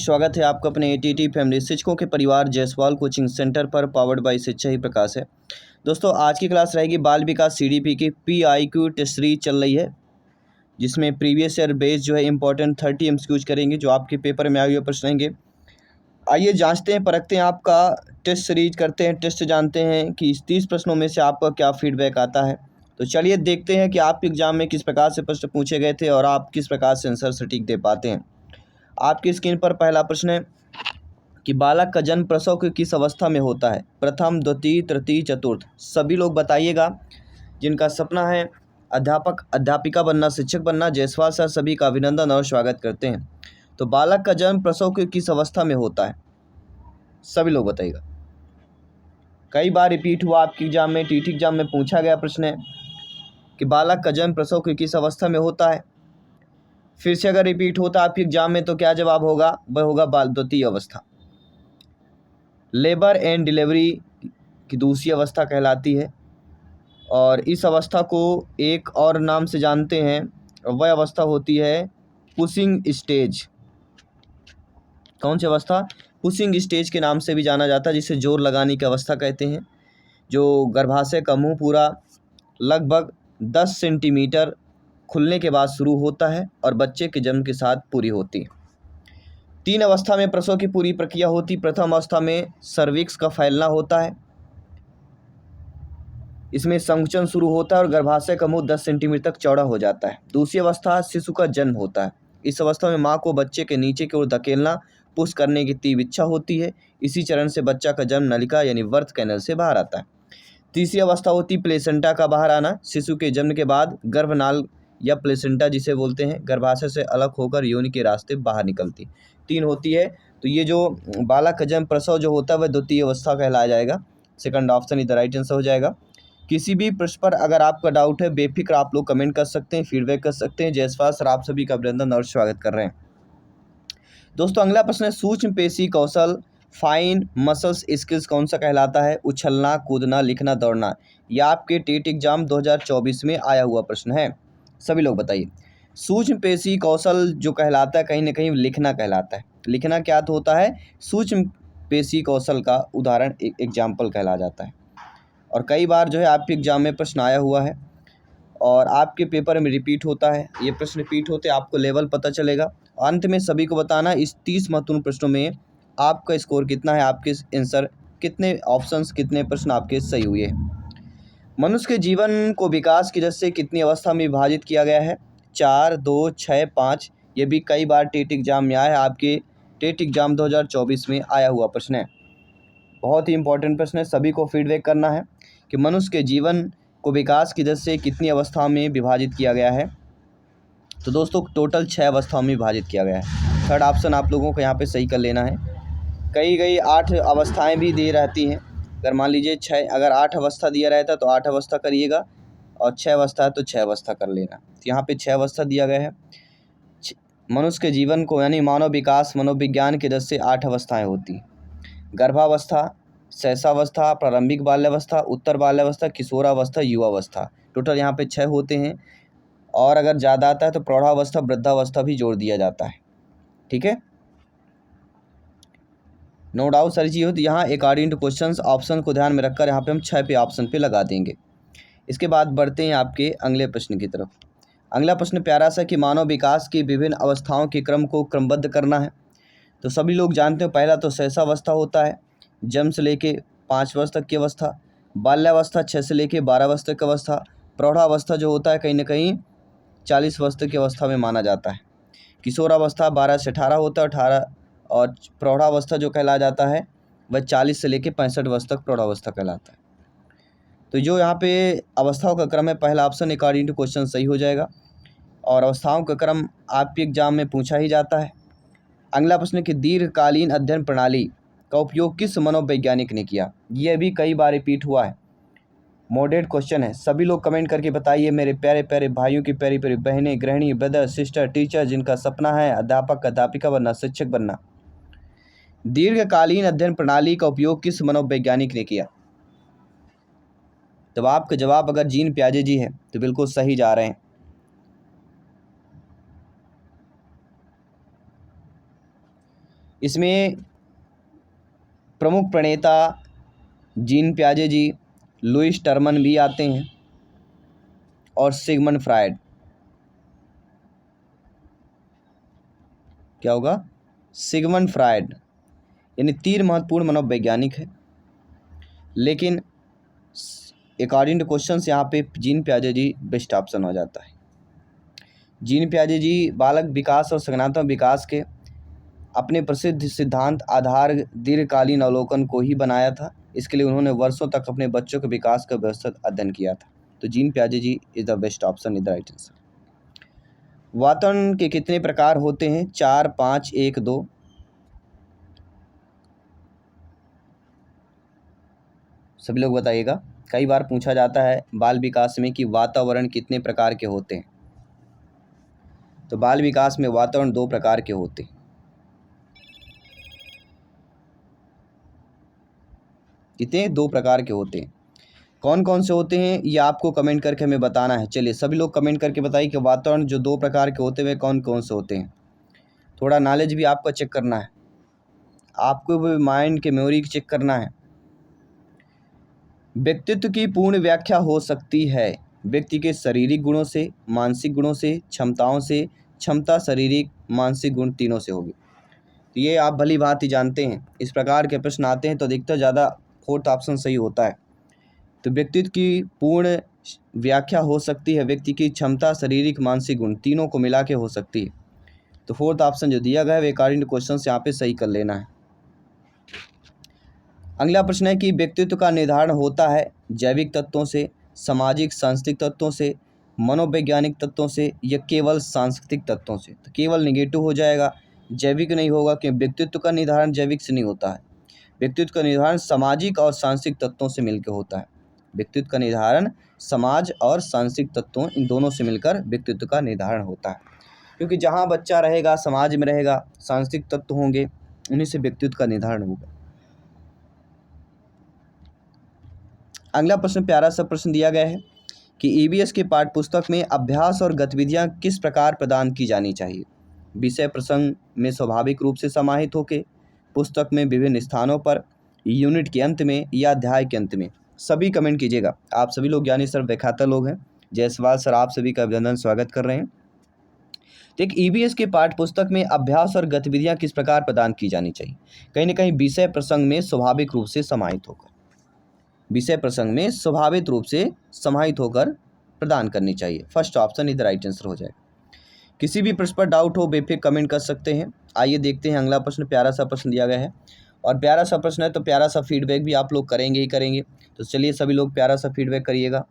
स्वागत है आपका अपने एटीटी फैमिली शिक्षकों के परिवार जायसवाल कोचिंग सेंटर पर, पावर्ड बाय शिक्षा ही प्रकाश है। दोस्तों, आज की क्लास रहेगी बाल विकास सीडीपी की PIQ टेस्ट सीरीज चल रही है, जिसमें प्रीवियस ईयर बेस जो है इंपॉर्टेंट 30 MCQs करेंगे, जो आपके पेपर में आए हुए प्रश्न रहेंगे। आइए जांचते हैं, परखते हैं आपका टेस्ट सीरीज, करते हैं टेस्ट, जानते हैं कि इस 30 प्रश्नों में से आपका क्या फीडबैक आता है। तो चलिए देखते हैं कि आपके एग्जाम में किस प्रकार से प्रश्न पूछे गए थे और आप किस प्रकार से आंसर सटीक दे पाते हैं। आपकी स्क्रीन पर पहला प्रश्न है कि बालक का जन्म प्रसव की किस अवस्था में होता है? प्रथम, द्वितीय, तृतीय, चतुर्थ। सभी लोग बताइएगा जिनका सपना है अध्यापक अध्यापिका बनना, शिक्षक बनना। जायसवाल सर सभी का अभिनंदन और स्वागत करते हैं। तो बालक का जन्म प्रसव की किस अवस्था में होता है? सभी लोग बताइएगा। कई बार रिपीट हुआ आपके एग्जाम में, टीटी एग्जाम में पूछा गया प्रश्न है कि बालक का जन्म प्रसव की किस अवस्था में होता है। फिर से अगर रिपीट होता आपके एग्जाम में तो क्या जवाब होगा? वह होगा बाल द्वितीय अवस्था। लेबर एंड डिलीवरी की दूसरी अवस्था कहलाती है, और इस अवस्था को एक और नाम से जानते हैं, वह अवस्था होती है पुशिंग स्टेज। कौन सी अवस्था? पुशिंग स्टेज के नाम से भी जाना जाता है, जिसे जोर लगाने की अवस्था कहते हैं, जो गर्भाशय का मुंह पूरा लगभग 10 सेंटीमीटर खुलने के बाद शुरू होता है और बच्चे के जन्म के साथ पूरी होती है। 3 अवस्था में प्रसव की पूरी प्रक्रिया होती। प्रथम अवस्था में सर्विक्स का फैलना होता है, इसमें संकुचन शुरू होता है और गर्भाशय का मुंह 10 सेंटीमीटर तक चौड़ा हो जाता है। दूसरी अवस्था शिशु का जन्म होता है। इस अवस्था में माँ को बच्चे के नीचे की ओर धकेलना, पुश करने की तीव्र इच्छा होती है। इसी चरण से बच्चा का जन्म नलिका यानी बर्थ कैनल से बाहर आता है। तीसरी अवस्था होती प्लेसेंटा का बाहर आना। शिशु के जन्म के बाद गर्भनाल या प्लेसेंटा जिसे बोलते हैं, गर्भाशय से अलग होकर योनि के रास्ते बाहर निकलती। 3 होती है। तो ये जो बालक का जन्म प्रसव जो होता है वह द्वितीय अवस्था कहलाया जाएगा। सेकंड ऑप्शन इधर राइट आंसर हो जाएगा। किसी भी प्रश्न पर अगर आपका डाउट है, बेफिक्र आप लोग कमेंट कर सकते हैं, फीडबैक कर सकते हैं। जायसवाल सर आप सभी का अभिनंदन और स्वागत कर रहे हैं। दोस्तों, अगला प्रश्न है सूक्ष्म पेशी कौशल, फाइन मसल्स स्किल्स कौन सा कहलाता है? उछलना, कूदना, लिखना, दौड़ना। यह आपके टेट एग्जाम 2024 में आया हुआ प्रश्न है। सभी लोग बताइए। सूक्ष्म पेशी कौशल जो कहलाता है, कहीं ना कहीं लिखना कहलाता है। लिखना क्या होता है? सूक्ष्म पेशी कौशल का उदाहरण एग्जाम्पल कहला जाता है, और कई बार जो है आपके एग्जाम में प्रश्न आया हुआ है और आपके पेपर में रिपीट होता है। ये प्रश्न रिपीट होते आपको लेवल पता चलेगा। अंत में सभी को बताना इस 30 महत्वपूर्ण प्रश्नों में आपका स्कोर कितना है, आपके आंसर कितने, ऑप्शंस कितने प्रश्न आपके सही हुए। मनुष्य के जीवन को विकास की दर से कितनी अवस्था में विभाजित किया गया है? 4, 2, 6, 5। ये भी कई बार टेट एग्जाम में आया है, आपके टेट एग्जाम 2024 में आया हुआ प्रश्न है। बहुत ही इंपॉर्टेंट प्रश्न है, सभी को फीडबैक करना है कि मनुष्य के जीवन को विकास की दर से कितनी अवस्थाओं में विभाजित किया गया है। तो दोस्तों टोटल 6 अवस्थाओं में विभाजित किया गया है। थर्ड ऑप्शन आप लोगों को यहाँ पे सही कर लेना है। कई 8 अवस्थाएं भी दी रहती हैं। अगर मान लीजिए 6, अगर 8 अवस्था दिया रहता तो 8 अवस्था करिएगा, और 6 अवस्था है तो 6 अवस्था कर लेना। तो यहाँ पे 6 अवस्था दिया गया है। मनुष्य के जीवन को यानी मानव विकास, मनोविज्ञान की दर से 8 अवस्थाएँ होती। गर्भावस्था, शैशवावस्था, प्रारंभिक बाल्यावस्था, उत्तर बाल्यावस्था, किशोरावस्था, युवावस्था। टोटल यहाँ पे 6 होते हैं, और अगर ज़्यादा आता है तो प्रौढ़ावस्था, वृद्धावस्था भी जोड़ दिया जाता है। ठीक है, नो डाउट सारी चीज़ हो। तो यहाँ अकॉर्डिंग टू क्वेश्चंस ऑप्शन को ध्यान में रखकर यहाँ पे हम 6 पे ऑप्शन पे लगा देंगे। इसके बाद बढ़ते हैं आपके अगले प्रश्न की तरफ। अगला प्रश्न प्यारा सा कि मानव विकास की विभिन्न अवस्थाओं के क्रम को क्रमबद्ध करना है। तो सभी लोग जानते हो, पहला तो शैशवावस्था होता है, जन्म से लेके 5 वर्ष तक की अवस्था। बाल्यावस्था 6 से लेके 12 वर्ष तक की अवस्था। प्रौढ़ावस्था जो होता है कहीं ना कहीं 40 वर्ष तक की अवस्था में माना जाता है। किशोरावस्था 12 से 18 होता है, 18। और प्रौढ़ावस्था जो कहला जाता है वह 40 से लेके 65 वर्ष तक प्रौढ़ावस्था कहलाता है। तो जो यहाँ पे अवस्थाओं का क्रम है, पहला ऑप्शन अकॉर्डिंग टू क्वेश्चन सही हो जाएगा, और अवस्थाओं का क्रम आपके एग्जाम में पूछा ही जाता है। अगला प्रश्न कि दीर्घकालीन अध्ययन प्रणाली का उपयोग किस मनोवैज्ञानिक ने किया? यह भी कई बार रिपीट हुआ है, मॉडरेट क्वेश्चन है। सभी लोग कमेंट करके बताइए मेरे प्यारे प्यारे भाइयों की, प्यारी प्यारी बहनें, गृहिणी, ब्रदर, सिस्टर, टीचर जिनका सपना है अध्यापक अध्यापिका बनना, शिक्षक बनना। दीर्घकालीन अध्ययन प्रणाली का उपयोग किस मनोवैज्ञानिक ने किया? तो आपका जवाब अगर जीन पियाजे जी है तो बिल्कुल सही जा रहे हैं। इसमें प्रमुख प्रणेता जीन पियाजे जी, लुइस टर्मन भी आते हैं और सिगमंड फ्रायड। क्या होगा? Sigmund Freud. यानी 3 महत्वपूर्ण मनोवैज्ञानिक है, लेकिन अकॉर्डिंग टू क्वेश्चन यहाँ पे जीन पियाजे जी बेस्ट ऑप्शन हो जाता है। जीन पियाजे जी बालक विकास और संज्ञानात्मक विकास के अपने प्रसिद्ध सिद्धांत आधार दीर्घकालीन अवलोकन को ही बनाया था। इसके लिए उन्होंने वर्षों तक अपने बच्चों के विकास का व्यवस्थित अध्ययन किया था। तो जीन पियाजे ji is the best option, is the right answer. वातावरण के कितने प्रकार होते हैं? 4, 5, 1, 2। सभी लोग बताइएगा। कई बार पूछा जाता है बाल विकास में कि वातावरण कितने प्रकार के होते हैं। तो बाल विकास में वातावरण 2 प्रकार के होते हैं। कितने? 2 प्रकार के होते हैं। कौन कौन से होते हैं ये आपको कमेंट करके हमें बताना है। चलिए सभी लोग कमेंट करके बताइए कि वातावरण जो 2 प्रकार के होते हैं कौन कौन से होते हैं। थोड़ा नॉलेज भी आपको चेक करना है, आपको भी माइंड के मेमोरी चेक करना है। व्यक्तित्व की पूर्ण व्याख्या हो सकती है व्यक्ति के शारीरिक गुणों से, मानसिक गुणों से, क्षमताओं से। क्षमता, शारीरिक, मानसिक गुण तीनों से होगी। तो ये आप भली भांति जानते हैं। इस प्रकार के प्रश्न आते हैं तो अधिकतर ज़्यादा 4th ऑप्शन सही होता है। तो व्यक्तित्व की पूर्ण व्याख्या हो सकती है व्यक्ति की क्षमता, शारीरिक, मानसिक गुण तीनों को मिला के हो सकती है। तो 4th ऑप्शन जो दिया गया है अकॉर्डिंग टू क्वेश्चन यहाँ पे सही कर लेना है। अगला प्रश्न है कि व्यक्तित्व का निर्धारण होता है जैविक तत्वों से, सामाजिक सांस्कृतिक तत्वों से, मनोवैज्ञानिक तत्वों से या केवल सांस्कृतिक तत्वों से। तो केवल निगेटिव हो जाएगा, जैविक नहीं होगा, क्योंकि व्यक्तित्व का निर्धारण जैविक से नहीं होता है। व्यक्तित्व का निर्धारण सामाजिक और सांस्कृतिक तत्वों से मिलकर होता है। व्यक्तित्व का निर्धारण समाज और सांस्कृतिक तत्वों इन दोनों से मिलकर व्यक्तित्व का निर्धारण होता है। क्योंकि जहाँ बच्चा रहेगा, समाज में रहेगा, सांस्कृतिक तत्व होंगे, उन्हीं से व्यक्तित्व का निर्धारण होगा। अगला प्रश्न प्यारा सा प्रश्न दिया गया है कि ईवीएस के पाठ्य पुस्तक में अभ्यास और गतिविधियां किस प्रकार प्रदान की जानी चाहिए? विषय प्रसंग में स्वाभाविक रूप से समाहित होकर, पुस्तक में विभिन्न स्थानों पर, यूनिट के अंत में या अध्याय के अंत में। सभी कमेंट कीजिएगा। आप सभी लोग ज्ञानी सर व्याख्याता लोग हैं। जायसवाल सर आप सभी का अभिनंदन, स्वागत कर रहे हैं। तो एक ईवीएस के पाठ्य पुस्तक में अभ्यास और गतिविधियां किस प्रकार प्रदान की जानी चाहिए? कहीं ना कहीं विषय प्रसंग में स्वाभाविक रूप से समाहित होकर, विषय प्रसंग में स्वाभाविक रूप से समाहित होकर प्रदान करनी चाहिए। फर्स्ट ऑप्शन इधर राइट आंसर हो जाएगा। किसी भी प्रश्न पर डाउट हो बेफिक्र कमेंट कर सकते हैं। आइए देखते हैं अगला प्रश्न। प्यारा सा प्रश्न दिया गया है और प्यारा सा प्रश्न है तो प्यारा सा फीडबैक भी आप लोग करेंगे ही करेंगे। तो चलिए सभी लोग प्यारा सा फीडबैक करिएगा।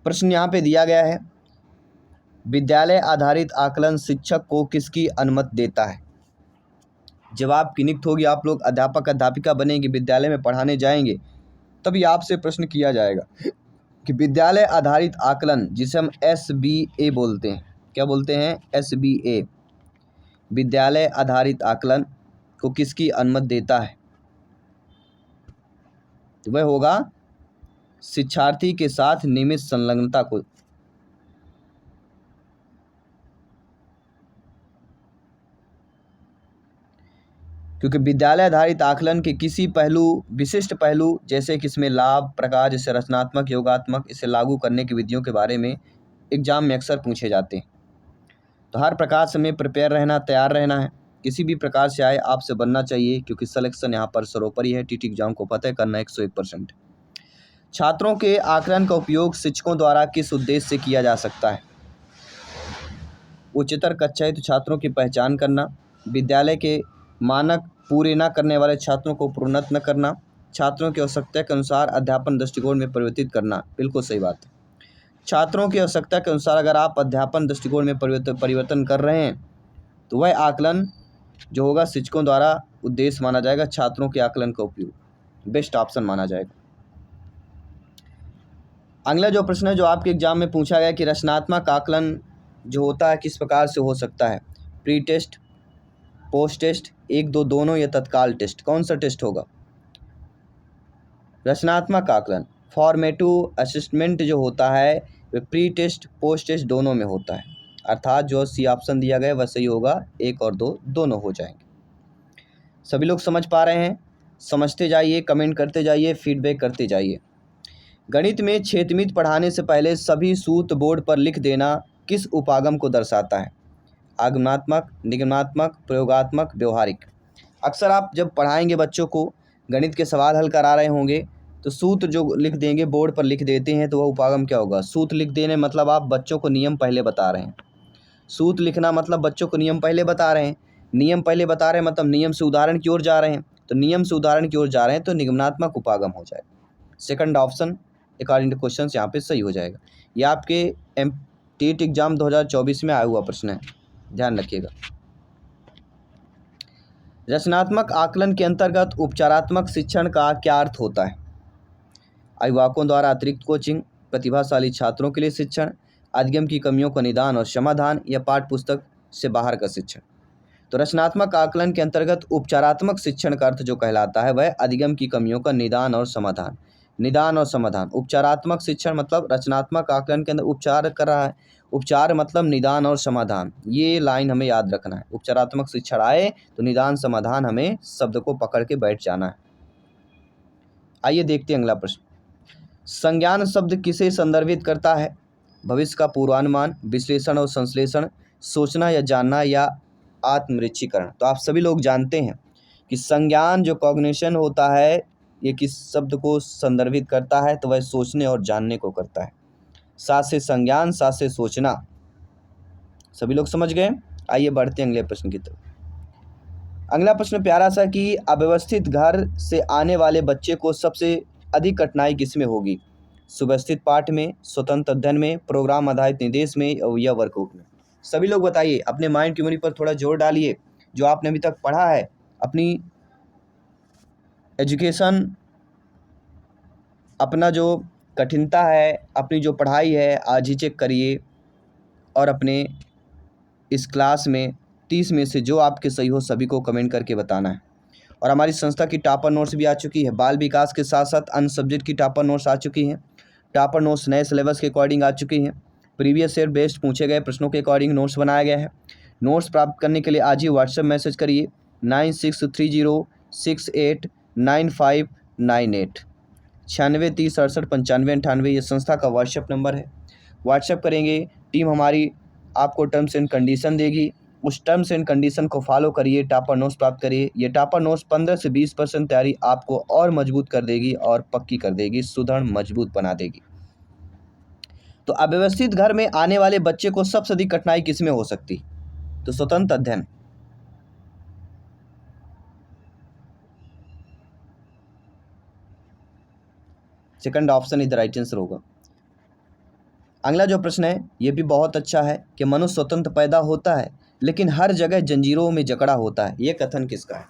प्रश्न यहाँ पे दिया गया है, विद्यालय आधारित आकलन शिक्षक को किसकी अनुमति देता है? जब आप नियुक्त होगी, आप लोग अध्यापक अध्यापिका बनेंगे, विद्यालय में पढ़ाने जाएंगे, तभी आपसे प्रश्न किया जाएगा कि विद्यालय आधारित आकलन, जिसे हम SBA बोलते हैं, क्या बोलते हैं? SBA, विद्यालय आधारित आकलन को किसकी अनुमति देता है? तो वह होगा शिक्षार्थी के साथ नियमित संलग्नता को। क्योंकि विद्यालय आधारित आकलन के किसी पहलू, विशिष्ट पहलू, जैसे कि इसमें लाभ, प्रकार, जैसे रचनात्मक, योगात्मक, इसे लागू करने की विधियों के बारे में एग्जाम में अक्सर पूछे जाते हैं। तो हर प्रकार से हमें प्रिपेयर रहना, तैयार रहना है। किसी भी प्रकार से आए आपसे बनना चाहिए, क्योंकि सिलेक्शन यहाँ पर सर्वोपरि है। टीटी एग्जाम को फतेह करना 101%। छात्रों के आकलन का उपयोग शिक्षकों द्वारा किस उद्देश्य से किया जा सकता है? उच्चतर कक्षा है तो छात्रों की पहचान करना, विद्यालय के मानक पूरे न करने वाले छात्रों को प्रोन्नत न करना, छात्रों की आवश्यकता के अनुसार अध्यापन दृष्टिकोण में परिवर्तित करना। बिल्कुल सही बात है। छात्रों की आवश्यकता के अनुसार अगर आप अध्यापन दृष्टिकोण में परिवर्तन कर रहे हैं तो वह आकलन जो होगा शिक्षकों द्वारा उद्देश्य माना जाएगा। छात्रों के आकलन का उपयोग बेस्ट ऑप्शन माना जाएगा। अगला जो प्रश्न है जो आपके एग्जाम में पूछा गया कि रचनात्मक आकलन जो होता है किस प्रकार से हो सकता है? प्री टेस्ट, पोस्ट टेस्ट, 1, 2 दोनों या तत्काल टेस्ट? कौन सा टेस्ट होगा? रचनात्मक आकलन, फॉर्मेटिव असेसमेंट जो होता है वह प्री टेस्ट, पोस्ट टेस्ट दोनों में होता है। अर्थात जो सी ऑप्शन दिया गया वह सही होगा, 1 और 2 दोनों हो जाएंगे। सभी लोग समझ पा रहे हैं? समझते जाइए, कमेंट करते जाइए, फीडबैक करते जाइए। गणित में क्षेत्रमित पढ़ाने से पहले सभी सूत्र बोर्ड पर लिख देना किस उपागम को दर्शाता है? आगमनात्मक, निगमनात्मक, प्रयोगात्मक, व्यवहारिक। अक्सर आप जब पढ़ाएंगे बच्चों को, गणित के सवाल हल करा रहे होंगे तो सूत्र जो लिख देंगे, बोर्ड पर लिख देते हैं, तो वह उपागम क्या होगा? सूत्र लिख देने मतलब आप बच्चों को नियम पहले बता रहे हैं। सूत्र लिखना मतलब बच्चों को नियम पहले बता रहे हैं। नियम पहले बता रहे हैं मतलब नियम से उदाहरण की ओर जा रहे हैं। तो नियम से उदाहरण की ओर जा रहे हैं तो निगमनात्मक उपागम हो जाएगा। Second option according to question यहाँ पे सही हो जाएगा। ये आपके टेट एग्जाम 2024 में आया हुआ प्रश्न है, ध्यान रखिएगा। रचनात्मक आकलन के अंतर्गत उपचारात्मक शिक्षण का क्या अर्थ होता है? अभिभावकों द्वारा अतिरिक्त कोचिंग, प्रतिभाशाली छात्रों के लिए शिक्षण, अधिगम की कमियों का निदान और समाधान, या पाठ्य पुस्तक से बाहर का शिक्षण। तो रचनात्मक आकलन के अंतर्गत उपचारात्मक शिक्षण का अर्थ जो कहलाता है वह अधिगम की कमियों का निदान और समाधान। निदान और समाधान। उपचारात्मक शिक्षण मतलब रचनात्मक आकलन के अंदर उपचार कर रहा है, उपचार मतलब निदान और समाधान। ये लाइन हमें याद रखना है। उपचारात्मक शिक्षण आए तो निदान समाधान हमें शब्द को पकड़ के बैठ जाना है। आइए देखते हैं अगला प्रश्न। संज्ञान शब्द किसे संदर्भित करता है? भविष्य का पूर्वानुमान, विश्लेषण और संश्लेषण, सोचना या जानना, या आत्मनिरीक्षीकरण। तो आप सभी लोग जानते हैं कि संज्ञान जो कॉग्निशन होता है ये किस शब्द को संदर्भित करता है? तो वह सोचने और जानने को करता है। सात से संज्ञान, सात से सोचना। सभी लोग समझ गए? आइए बढ़ते हैं अगले प्रश्न की तरफ। अगला प्रश्न प्यारा सा कि अव्यवस्थित घर से आने वाले बच्चे को सबसे अधिक कठिनाई किसमें होगी? सुव्यवस्थित पाठ में, स्वतंत्र अध्ययन में, प्रोग्राम आधारित निर्देश में, या वर्कबुक में। सभी लोग बताइए, अपने माइंड की मेमोरी पर थोड़ा जोर डालिए। जो आपने अभी तक पढ़ा है, अपनी एजुकेशन, अपना जो कठिनता है, अपनी जो पढ़ाई है, आज ही चेक करिए और अपने इस क्लास में 30 में से जो आपके सही हो सभी को कमेंट करके बताना है। और हमारी संस्था की टॉपर नोट्स भी आ चुकी है। बाल विकास के साथ साथ अन्य सब्जेक्ट की टॉपर नोट्स आ चुकी हैं। टॉपर नोट्स नए सिलेबस के अकॉर्डिंग आ चुकी हैं। प्रीवियस ईयर बेस्ड पूछे गए प्रश्नों के अकॉर्डिंग नोट्स बनाया गया है। नोट्स प्राप्त करने के लिए आज ही व्हाट्सएप मैसेज करिए 9630689598 9630689598। ये संस्था का व्हाट्सएप नंबर है। व्हाट्सएप करेंगे, टीम हमारी आपको टर्म्स एंड कंडीशन देगी। उस टर्म्स एंड कंडीशन को फॉलो करिए, टॉपर नोट्स प्राप्त करिए। ये टॉपर नोट्स 15 से 20% तैयारी आपको और मजबूत कर देगी और पक्की कर देगी, सुदृढ़ मजबूत बना देगी। तो अव्यवस्थित घर में आने वाले बच्चे को सबसे अधिक कठिनाई किसमें हो सकती? तो स्वतंत्र अध्ययन। सेकंड ऑप्शन इधर राइट आंसर होगा। अगला जो प्रश्न है ये भी बहुत अच्छा है कि मनुष्य स्वतंत्र पैदा होता है लेकिन हर जगह जंजीरों में जकड़ा होता है। ये कथन किसका है?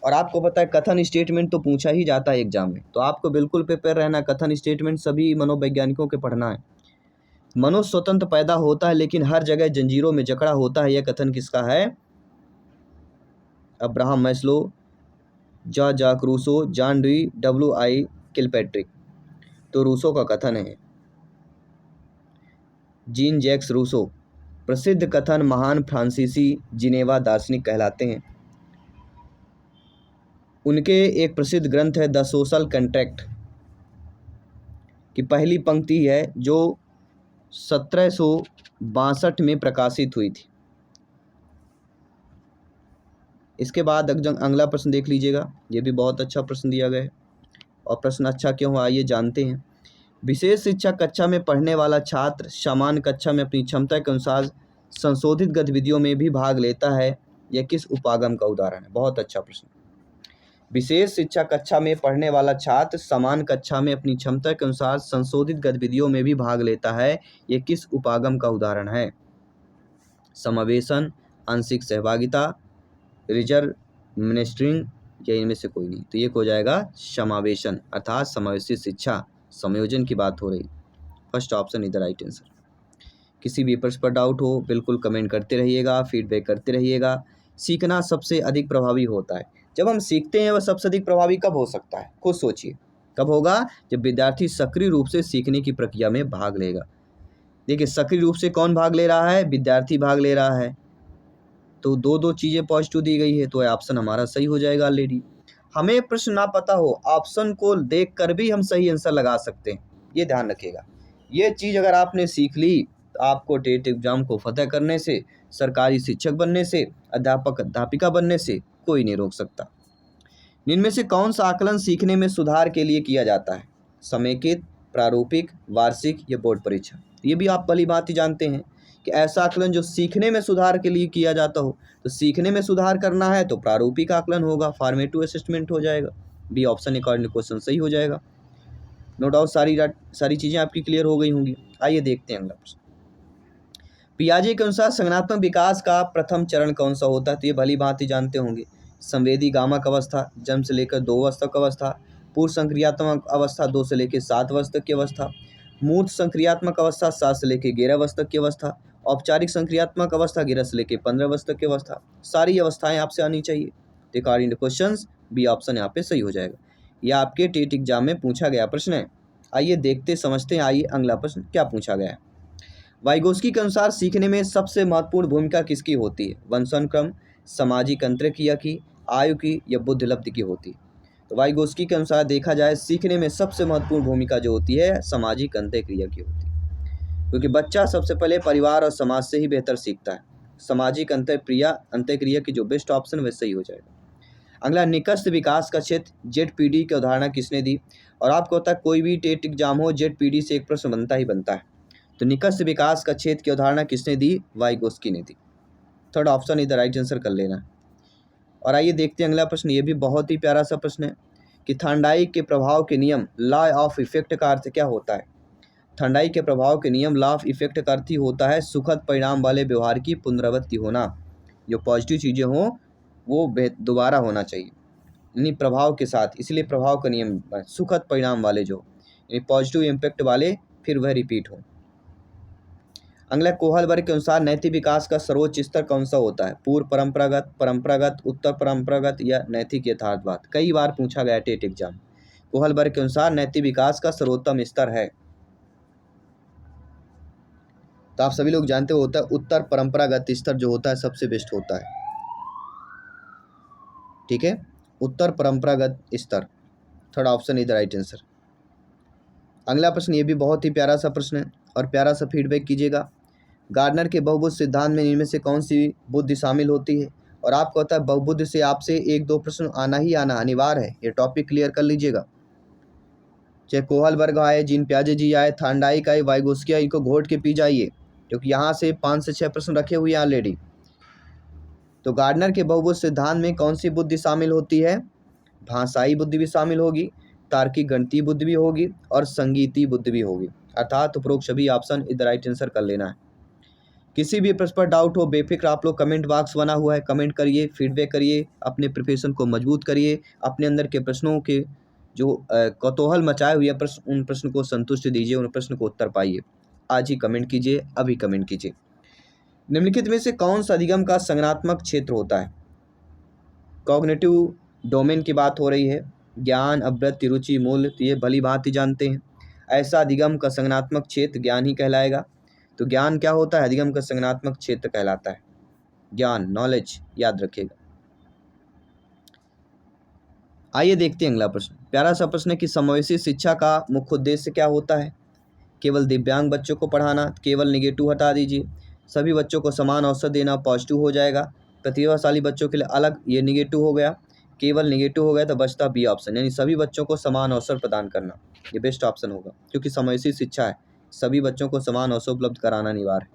और आपको पता है कथन स्टेटमेंट तो पूछा ही जाता है एग्जाम में, तो आपको बिल्कुल प्रिपेयर रहना। कथन स्टेटमेंट सभी मनोवैज्ञानिकों के पढ़ना है। मनुष्य स्वतंत्र पैदा होता है लेकिन हर जगह जंजीरों में जकड़ा होता है, यह कथन किसका है? Abraham Maslow, Jacques Rousseau, John D WI Kilpatrick. तो रूसो का कथन है। जीन जैक्स रूसो प्रसिद्ध कथन महान फ्रांसीसी जिनेवा दार्शनिक कहलाते हैं। उनके एक प्रसिद्ध ग्रंथ है द सोशल कॉन्ट्रैक्ट की पहली पंक्ति है जो 1762 में प्रकाशित हुई थी। इसके बाद अगला प्रश्न देख लीजिएगा, ये भी बहुत अच्छा प्रश्न दिया गया है। और प्रश्न अच्छा क्यों हुआ आइए जानते हैं। विशेष शिक्षा कक्षा में पढ़ने वाला छात्र सामान्य कक्षा में अपनी क्षमता के अनुसार संशोधित गतिविधियों में भी भाग लेता है, यह किस उपागम का उदाहरण है? बहुत अच्छा प्रश्न। विशेष शिक्षा कक्षा में पढ़ने वाला छात्र समान कक्षा में अपनी क्षमता के अनुसार संशोधित गतिविधियों में भी भाग लेता है, यह किस उपागम का उदाहरण है? समावेशन, आंशिक सहभागिता, रिजर्व मिनिस्ट्रिंग, या इनमें से कोई नहीं। तो ये हो जाएगा समावेशन, अर्थात समावेशी शिक्षा, संयोजन की बात हो रही। फर्स्ट ऑप्शन इधर राइट आंसर। किसी भी प्रश्न पर डाउट हो बिल्कुल कमेंट करते रहिएगा, फीडबैक करते रहिएगा। सीखना सबसे अधिक प्रभावी होता है। जब हम सीखते हैं वह सबसे अधिक प्रभावी कब हो सकता है? खुद सोचिए, कब होगा? जब विद्यार्थी सक्रिय रूप से सीखने की प्रक्रिया में भाग लेगा। देखिए सक्रिय रूप से कौन भाग ले रहा है, विद्यार्थी भाग ले रहा है, तो दो दो चीज़ें पॉजिटिव दी गई है, तो ऑप्शन हमारा सही हो जाएगा ऑलरेडी। हमें प्रश्न ना पता हो, ऑप्शन को देख कर भी हम सही आंसर लगा सकते हैं, ये ध्यान रखिएगा। ये चीज़ अगर आपने सीख ली तो आपको टेट एग्जाम को फतह करने से, सरकारी शिक्षक बनने से, अध्यापक अध्यापिका बनने से कोई नहीं रोक सकता। इनमें से कौन सा आकलन सीखने में सुधार के लिए किया जाता है, समेकित, प्रारूपिक, वार्षिक या बोर्ड परीक्षा। ये भी आप भली भांति जानते हैं कि ऐसा आकलन जो सीखने में सुधार के लिए किया जाता हो, तो सीखने में सुधार करना है तो प्रारूपिक आकलन होगा, फॉर्मेटिव असेसमेंट हो जाएगा। बी ऑप्शन अकॉर्डिंग क्वेश्चन सही हो जाएगा। नो डाउट सारी चीज़ें आपकी क्लियर हो गई होंगी। आइए देखते हैं अगला प्रश्न। पियाजे के अनुसार संज्ञानात्मक विकास का प्रथम चरण कौन सा होता है, तो ये भली भांति जानते होंगे। संवेदी गामक अवस्था, जन्म से लेकर 2 वर्ष तक अवस्था, पूर्व संक्रियात्मक अवस्था 2 से लेकर 7 वर्ष तक की अवस्था, मूर्त संक्रियात्मक अवस्था 7 से लेकर 11 वर्ष तक की अवस्था, औपचारिक संक्रियात्मक अवस्था 11 से लेकर 15 वर्ष तक की अवस्था। सारी अवस्थाएं आपसे आनी चाहिए। According to questions B option यहाँ पे सही हो जाएगा। यह आपके टेट एग्जाम में पूछा गया प्रश्न है। आइए देखते समझते हैं। आइए अगला प्रश्न क्या पूछा गया है। वाइगोस्की के अनुसार सीखने में सबसे महत्वपूर्ण भूमिका किसकी होती है, वंशानुक्रम, सामाजिक अंतरक्रिया की, आयु की या बुद्धिलब्धि की होती है। तो वाइगोस्की के अनुसार देखा जाए सीखने में सबसे महत्वपूर्ण भूमिका जो होती है सामाजिक अंतरक्रिया की होती है, क्योंकि बच्चा सबसे पहले परिवार और समाज से ही बेहतर सीखता है। सामाजिक अंतरक्रिया की जो बेस्ट ऑप्शन वह सही हो जाएगा। अगला, निकष विकास का क्षेत्र जेडपीडी की अवधारणा किसने दी। और आपको पता है कोई भी टेट एग्जाम हो जेडपीडी से एक प्रश्न बनता ही बनता है। तो निकष विकास का क्षेत्र की अवधारणा किसने दी, वाइगोस्की ने दी। थर्ड ऑप्शन इधर राइट आंसर कर लेना। और आइए देखते हैं अगला प्रश्न। ये भी बहुत ही प्यारा सा प्रश्न है कि थांडाई के प्रभाव के नियम, लॉ ऑफ इफेक्ट का अर्थ क्या होता है। थांडाई के प्रभाव के नियम, लॉ ऑफ इफेक्ट का अर्थ ही होता है सुखद परिणाम वाले व्यवहार की पुनरावृत्ति होना। जो पॉजिटिव चीज़ें हों वो दोबारा होना चाहिए, यानी प्रभाव के साथ, इसलिए प्रभाव का नियम सुखद परिणाम वाले, जो यानी पॉजिटिव इम्पैक्ट वाले फिर वह रिपीट हो। अगला, कोहल वर्ग के अनुसार नैतिक विकास का सर्वोच्च स्तर कौन सा होता है, पूर्व परंपरागत, परंपरागत, उत्तर परंपरागत या नैतिक यथार्थवाद। कई बार पूछा गया टेट एग्जाम। कोहल वर्ग के अनुसार नैतिक विकास का सर्वोत्तम स्तर है, तो आप सभी लोग जानते होता है उत्तर परंपरागत स्तर जो होता है सबसे बेस्ट होता है। ठीक है, उत्तर परंपरागत स्तर, third option is the right answer. अगला प्रश्न ये भी बहुत ही प्यारा सा प्रश्न है और प्यारा सा फीडबैक कीजिएगा। गार्डनर के बहुबुद्ध सिद्धांत में इनमें से कौन सी बुद्धि शामिल होती है। और आपको पता है बहुबुद्ध से आपसे 1-2 प्रश्न आना ही आना अनिवार्य है, ये टॉपिक क्लियर कर लीजिएगा। चाहे कोहल वर्ग आए, जीन प्याजे जी आए, थांडाइक आए, वाइगोस्की आए, इनको घोट के पी जाइए, क्योंकि यहाँ से 5 से 6 प्रश्न रखे हुए हैं ऑलरेडी। तो गार्डनर के बहुबुद्ध सिद्धांत में कौन सी बुद्धि शामिल होती है, भाषाई बुद्धि भी शामिल होगी, तार्किक गणितीय बुद्धि भी होगी और संगीतीय बुद्धि भी होगी। अर्थात उपरोक्त सभी ऑप्शन इधर राइट आंसर कर लेना है। किसी भी प्रश्न पर डाउट हो बेफिक्र आप लोग कमेंट बॉक्स बना हुआ है, कमेंट करिए, फीडबैक करिए, अपने प्रिपरेशन को मजबूत करिए, अपने अंदर के प्रश्नों के जो कौतूहल मचाए हुए प्रश्न, उन प्रश्न को संतुष्ट दीजिए, उन प्रश्न को उत्तर पाइए। आज ही कमेंट कीजिए, अभी कमेंट कीजिए। निम्नलिखित में से कौन सा अधिगम का संज्ञानात्मक क्षेत्र होता है। कॉग्निटिव डोमेन की बात हो रही है, ज्ञान, अवृत्ति, रुचि, मूल्य, तो ये भली भांति जानते हैं। ऐसा अधिगम का संज्ञानात्मक क्षेत्र ज्ञान ही कहलाएगा। तो ज्ञान क्या होता है, अधिगम का संज्ञानात्मक क्षेत्र कहलाता है ज्ञान, नॉलेज, याद रखिएगा। आइए देखते हैं अगला प्रश्न। प्यारा सा प्रश्न है कि समावेशी शिक्षा का मुख्य उद्देश्य क्या होता है। केवल दिव्यांग बच्चों को पढ़ाना, केवल निगेटिव हटा दीजिए, सभी बच्चों को समान अवसर देना, पॉजिटिव हो जाएगा, प्रतिभाशाली बच्चों के लिए अलग, ये निगेटिव हो गया, केवल निगेटिव हो गया तो बचता बी ऑप्शन, यानी सभी बच्चों को समान अवसर प्रदान करना, ये बेस्ट ऑप्शन होगा, क्योंकि समावेशी शिक्षा है, सभी बच्चों को समान अवसर उपलब्ध कराना अनिवार्य है।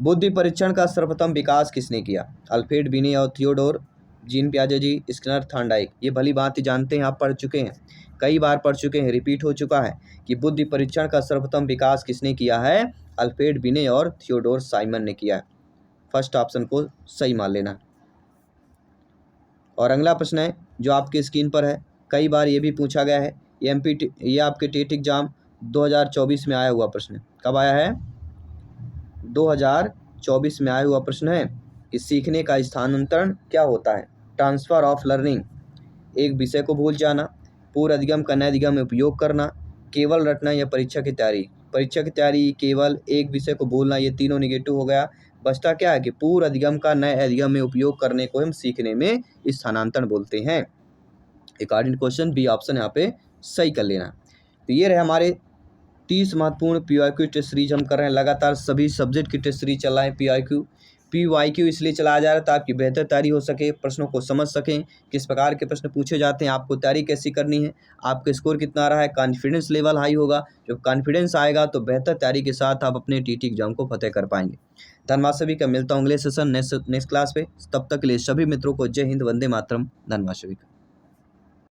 बुद्धि परीक्षण का सर्वप्रथम विकास किसने किया, अल्फ्रेड बिने और थियोडोर, जीन पियाजे जी, स्किनर, थांडाइक। ये भली भांति जानते हैं, आप पढ़ चुके हैं, कई बार पढ़ चुके हैं, रिपीट हो चुका है कि बुद्धि परीक्षण का सर्वप्रथम विकास किसने किया है, अल्फ्रेड बिने और थियोडोर साइमन ने किया है। फर्स्ट ऑप्शन को सही मान लेना। और अगला प्रश्न है जो आपके स्क्रीन पर है, कई बार ये भी पूछा गया है, ये आपके टेट एग्जाम 2024 में आया हुआ प्रश्न है। कब आया है, 2024 में आया हुआ प्रश्न है कि सीखने का स्थानांतरण क्या होता है, ट्रांसफ़र ऑफ लर्निंग, एक विषय को भूल जाना, पूर्व अधिगम का नए अधिगम में उपयोग करना, केवल रटना या परीक्षा की तैयारी। परीक्षा की तैयारी, केवल एक विषय को बोलना, ये तीनों नेगेटिव हो गया। बचता क्या है कि पूर्व अधिगम का नए अधिगम में उपयोग करने को हम सीखने में स्थानांतरण बोलते हैं। अकॉर्डिंग क्वेश्चन बी ऑप्शन यहाँ पे सही कर लेना। तो ये रहे हमारे 30 महत्वपूर्ण पीवाईक्यू टेस्ट सीरीज हम कर रहे हैं। लगातार सभी सब्जेक्ट की टेस्ट सीरीज चला है। पीवाईक्यू इसलिए चलाया जा रहा है ताकि बेहतर तैयारी हो सके, प्रश्नों को समझ सकें, किस प्रकार के प्रश्न पूछे जाते हैं, आपको तैयारी कैसी करनी है, आपका स्कोर कितना रहा है, कॉन्फिडेंस लेवल हाई होगा। जब कॉन्फिडेंस आएगा तो बेहतर तैयारी के साथ आप अपने टीटी एग्जाम को फतेह कर पाएंगे। धन्यवाद सभी का। मिलता हूँ अगले सेशन नेक्स्ट क्लास पे। तब तक के लिए सभी मित्रों को जय हिंद, वंदे मातरम। धन्यवाद सभी का।